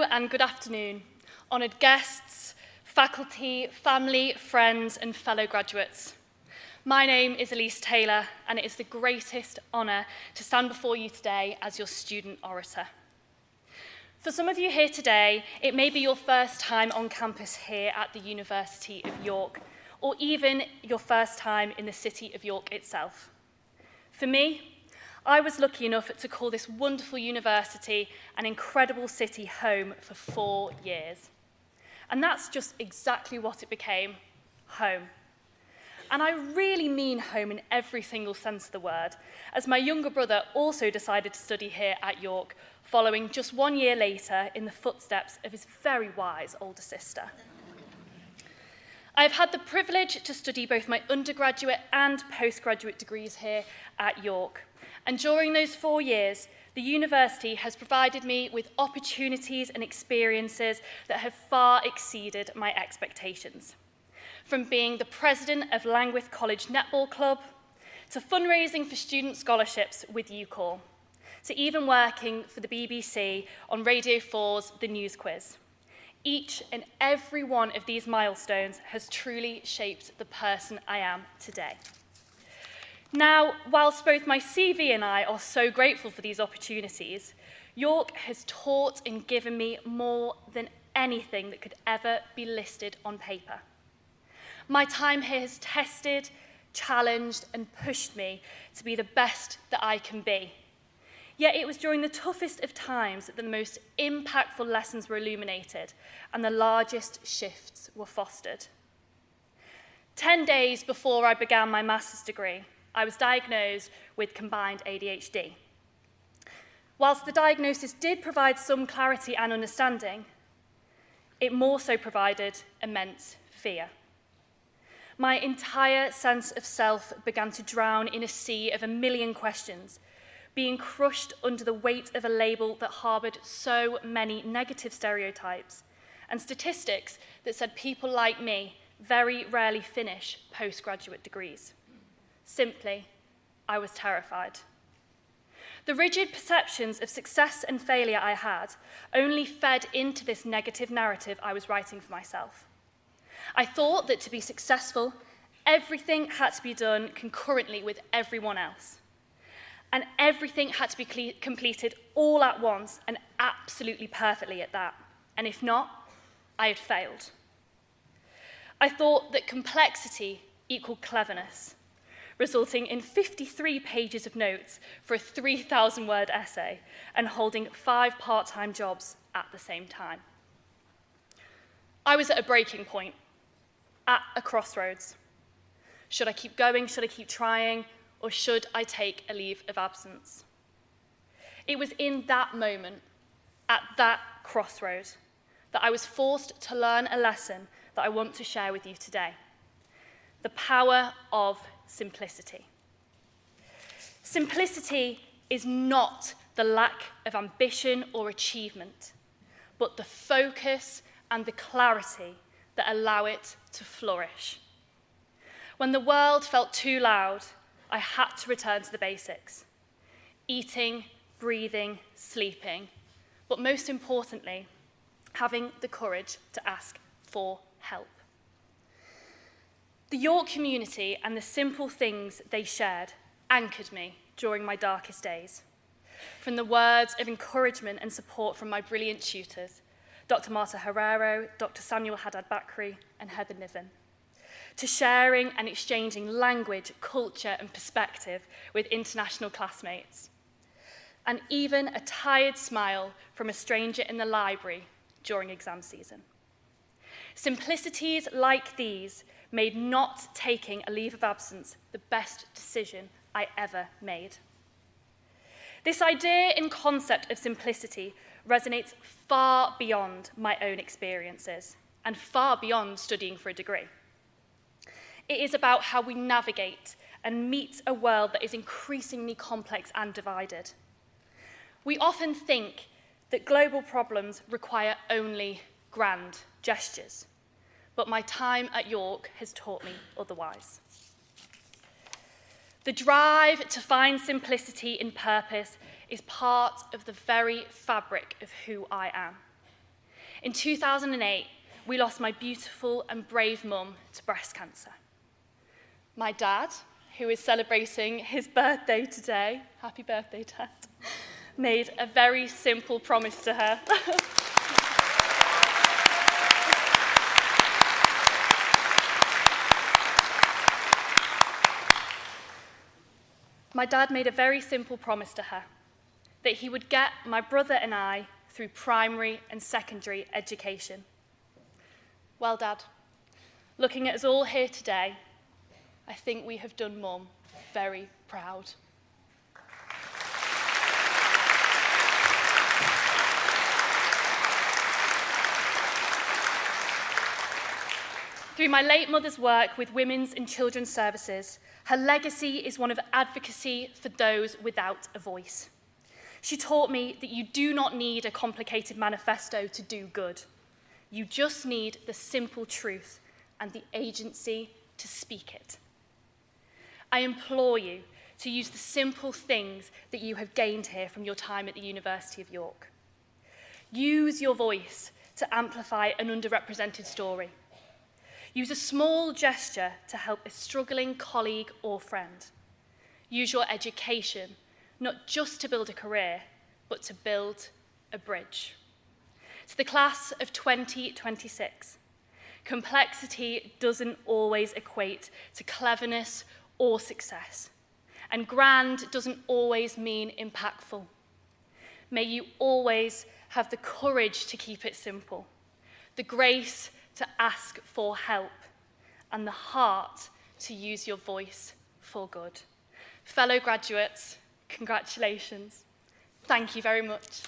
Hello and good afternoon, honoured guests, faculty, family, friends and fellow graduates. My name is Elise Taylor and it is the greatest honour to stand before you today as your student orator. For some of you here today, it may be your first time on campus here at the University of York, or even your first time in the city of York itself. For me, I was lucky enough to call this wonderful university an incredible city home for 4 years. And that's just exactly what it became, home. And I really mean home in every single sense of the word, as my younger brother also decided to study here at York, following just 1 year later in the footsteps of his very wise older sister. I have had the privilege to study both my undergraduate and postgraduate degrees here at York. And during those 4 years, the university has provided me with opportunities and experiences that have far exceeded my expectations. From being the president of Langwith College Netball Club, to fundraising for student scholarships with UCall, to even working for the BBC on Radio 4's The News Quiz. Each and every one of these milestones has truly shaped the person I am today. Now, whilst both my CV and I are so grateful for these opportunities, York has taught and given me more than anything that could ever be listed on paper. My time here has tested, challenged, and pushed me to be the best that I can be. Yet it was during the toughest of times that the most impactful lessons were illuminated and the largest shifts were fostered. 10 days before I began my master's degree, I was diagnosed with combined ADHD. Whilst the diagnosis did provide some clarity and understanding, it more so provided immense fear. My entire sense of self began to drown in a sea of a million questions, being crushed under the weight of a label that harboured so many negative stereotypes and statistics that said people like me very rarely finish postgraduate degrees. Simply, I was terrified. The rigid perceptions of success and failure I had only fed into this negative narrative I was writing for myself. I thought that to be successful, everything had to be done concurrently with everyone else. And everything had to be completed all at once and absolutely perfectly at that. And if not, I had failed. I thought that complexity equaled cleverness, resulting in 53 pages of notes for a 3,000-word essay and holding 5 part-time jobs at the same time. I was at a breaking point, at a crossroads. Should I keep going? Should I keep trying? Or should I take a leave of absence? It was in that moment, at that crossroad, that I was forced to learn a lesson that I want to share with you today. The power of simplicity. Simplicity is not the lack of ambition or achievement, but the focus and the clarity that allow it to flourish. When the world felt too loud, I had to return to the basics. Eating, breathing, sleeping, but most importantly, having the courage to ask for help. The York community and the simple things they shared anchored me during my darkest days. From the words of encouragement and support from my brilliant tutors, Dr. Marta Herrero, Dr. Samuel Haddad-Bakri, and Heather Niven, to sharing and exchanging language, culture, and perspective with international classmates, and even a tired smile from a stranger in the library during exam season. Simplicities like these made not taking a leave of absence the best decision I ever made. This idea and concept of simplicity resonates far beyond my own experiences and far beyond studying for a degree. It is about how we navigate and meet a world that is increasingly complex and divided. We often think that global problems require only grand gestures, but my time at York has taught me otherwise. The drive to find simplicity in purpose is part of the very fabric of who I am. In 2008, we lost my beautiful and brave mum to breast cancer. My dad, who is celebrating his birthday today, happy birthday, Dad, made a very simple promise to her. My dad made a very simple promise to her, that he would get my brother and I through primary and secondary education. Well, Dad, looking at us all here today, I think we have done Mum very proud. Through my late mother's work with women's and children's services, her legacy is one of advocacy for those without a voice. She taught me that you do not need a complicated manifesto to do good. You just need the simple truth and the agency to speak it. I implore you to use the simple things that you have gained here from your time at the University of York. Use your voice to amplify an underrepresented story. Use a small gesture to help a struggling colleague or friend. Use your education, not just to build a career, but to build a bridge. To the class of 2026, complexity doesn't always equate to cleverness or success, and grand doesn't always mean impactful. May you always have the courage to keep it simple, the grace to ask for help, and the heart to use your voice for good. Fellow graduates, congratulations. Thank you very much.